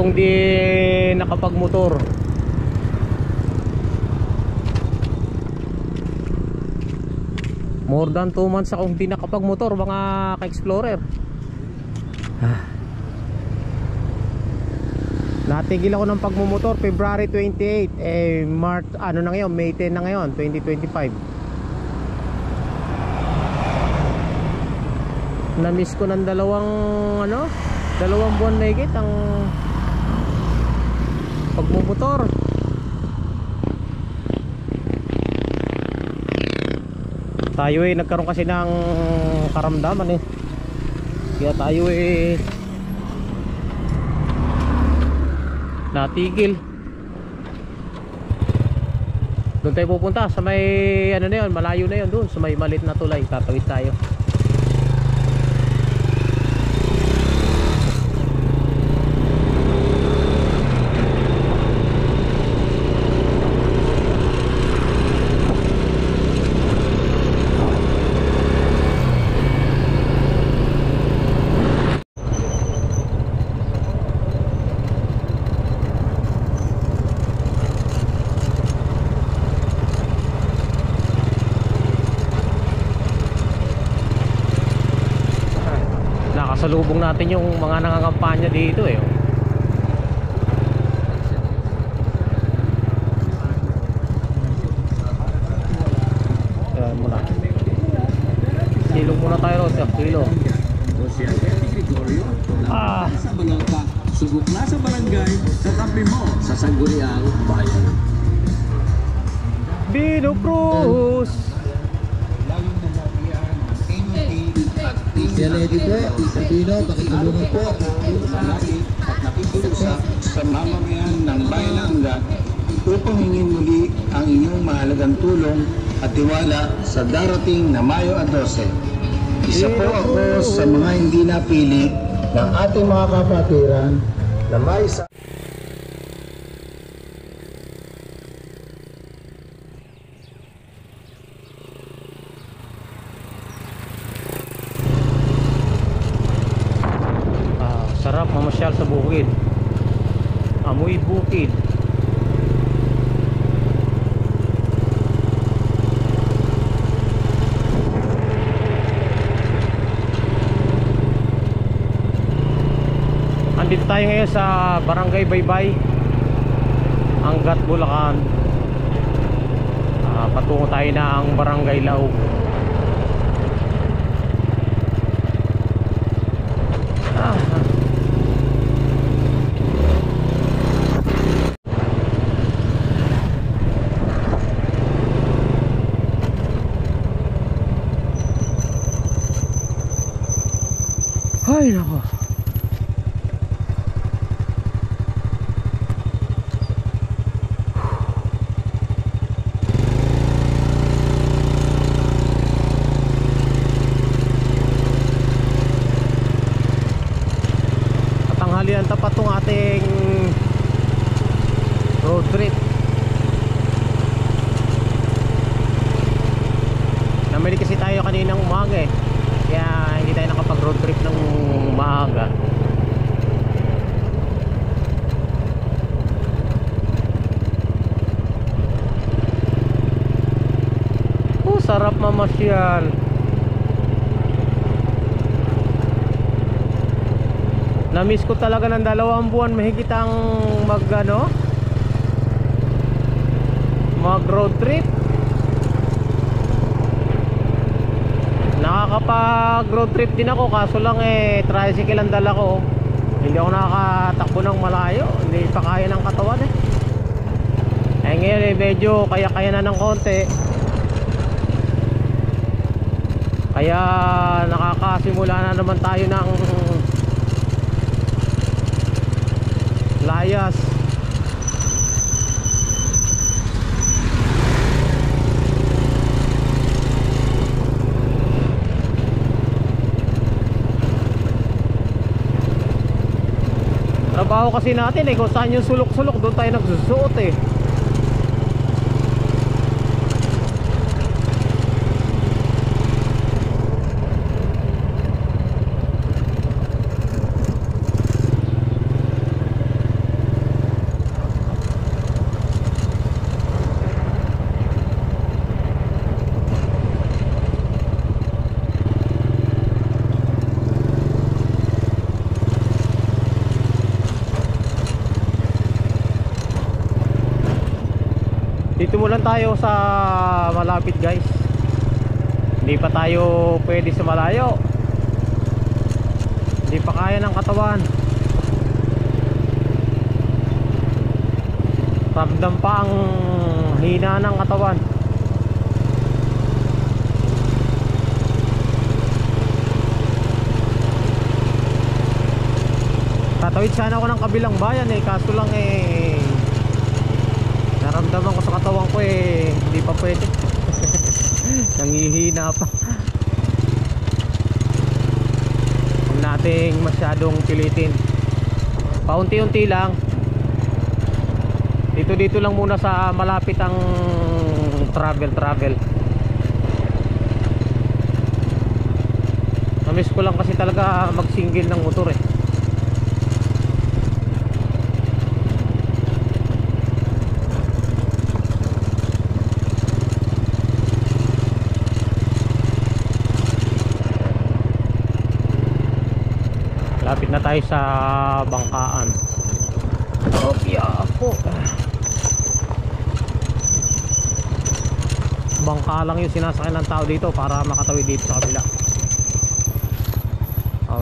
akong di nakapagmotor. More than 2 months akong di nakapagmotor, mga ka-explorer. Natigil ako ng pagmumotor February 28. March, ano na ngayon, May 10 na ngayon, 2025. Na-miss ko ng dalawang buwan na higit ang pagmumotor. Tayo nagkaroon kasi ng karamdaman kaya tayo natigil. Doon tayo pupunta sa may na yun, malayo na yun, doon sa may malit na tulay. Tatawid tayo. Nakasalubong natin yung mga nangangampanya dito Yan muna. Silong muna tayo sa kilo. Subok na sa barangay, sa tabi mo, sa Sangguniang Bayan. Bino Cruz. Yan ready po, Sabino, pakitulungan po. Sa mamamayan ng Bayan ng Angat upang hingin muli ang inyong mahalagang tulong at tiwala sa darating na Mayo 12. Isa po ako sa mga hindi napili ng ating mga kapatiran na may sa... Sarap mamasyal sa bukid. Amoy bukid. Andito tayo ngayon sa Barangay Baybay, Angat, Bulacan. Patungo tayo na ang Barangay Laog. Ay nako. Katanghalian tapat tong ating road trip. Namili kasi tayo kaninang umaga kaya hindi tayo nakapag road trip ng maaga. Sarap mamasyal. Na-miss ko talaga ng 2 buwan mahigit ang mag road trip. Nakakapag road trip din ako, kaso lang tricycle ang dala ko. Hindi ako nakakatakbo ng malayo, hindi pa kaya ng katawan ngayon medyo kaya na ng konti. Kaya nakakasimula na naman tayo ng layas. Trabaho kasi natin kung saan yung sulok-sulok doon tayo nagsusuot Dito mo lang tayo sa malapit guys. Hindi pa tayo pwede sa malayo. Hindi pa kaya ng katawan. Ramdam pa ang hina ng katawan. Tatawid sana ako ng kabilang bayan kaso lang naramdaman ko sa katawan ko hindi pa pwede. Nangihina pa. Huwag nating masyadong pilitin. Paunti-unti lang. Dito lang muna sa malapit ang travel. Namiss ko lang kasi talaga mag-single ng motor Lapit na tayo sa bangkaan. Po. Bangka lang yung sinasakyan ng tao dito para makatawid dito sa kabila.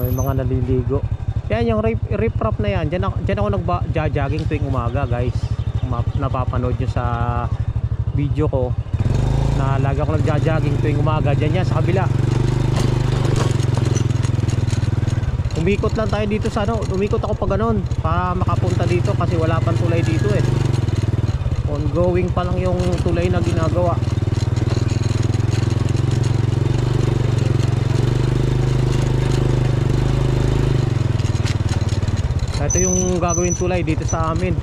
May mga naliligo. Yan yung riprap na yan. Diyan ako nagja-jogging tuwing umaga guys. Napapanood nyo sa video ko na lagi ako nagja-jogging tuwing umaga. Diyan yan sa kabila. Umikot lang tayo dito sa umikot ako pa ganon para makapunta dito kasi wala pang tulay dito ongoing pa lang yung tulay na ginagawa. Ito yung gagawin tulay dito sa amin,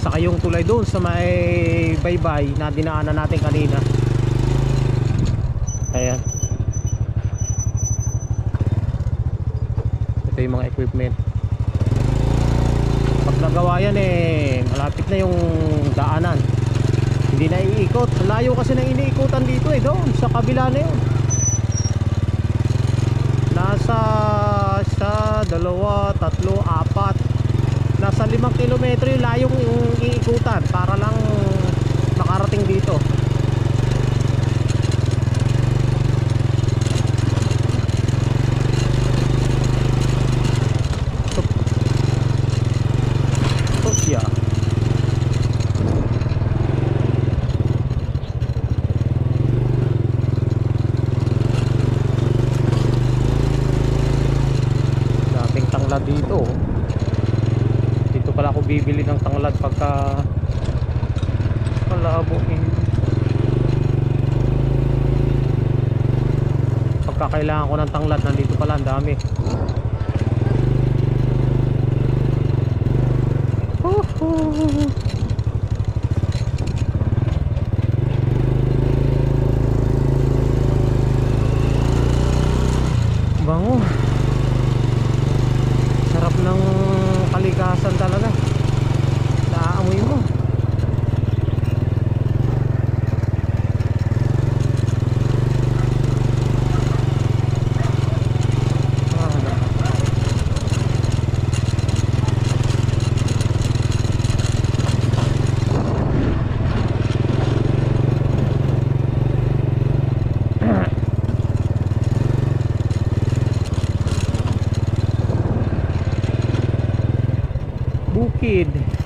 saka yung tulay doon sa may baybay na dinaanan natin kanina. Ayan, yung mga equipment. Pag nagawa yan malapit na yung daanan, hindi na iikot. Layo kasi nang iniikutan dito doon sa kabila na yun. Nasa 1, 2, 3, 4, nasa 5 kilometro yung layong iikutan para lang makarating dito. Dito pala ako bibili ng tanglad pagka malabo pagka kailangan ko ng tanglad. Nandito pala ang dami. Bango. Sarap ng kalikasan talaga. Naaamoy mo. Bukid.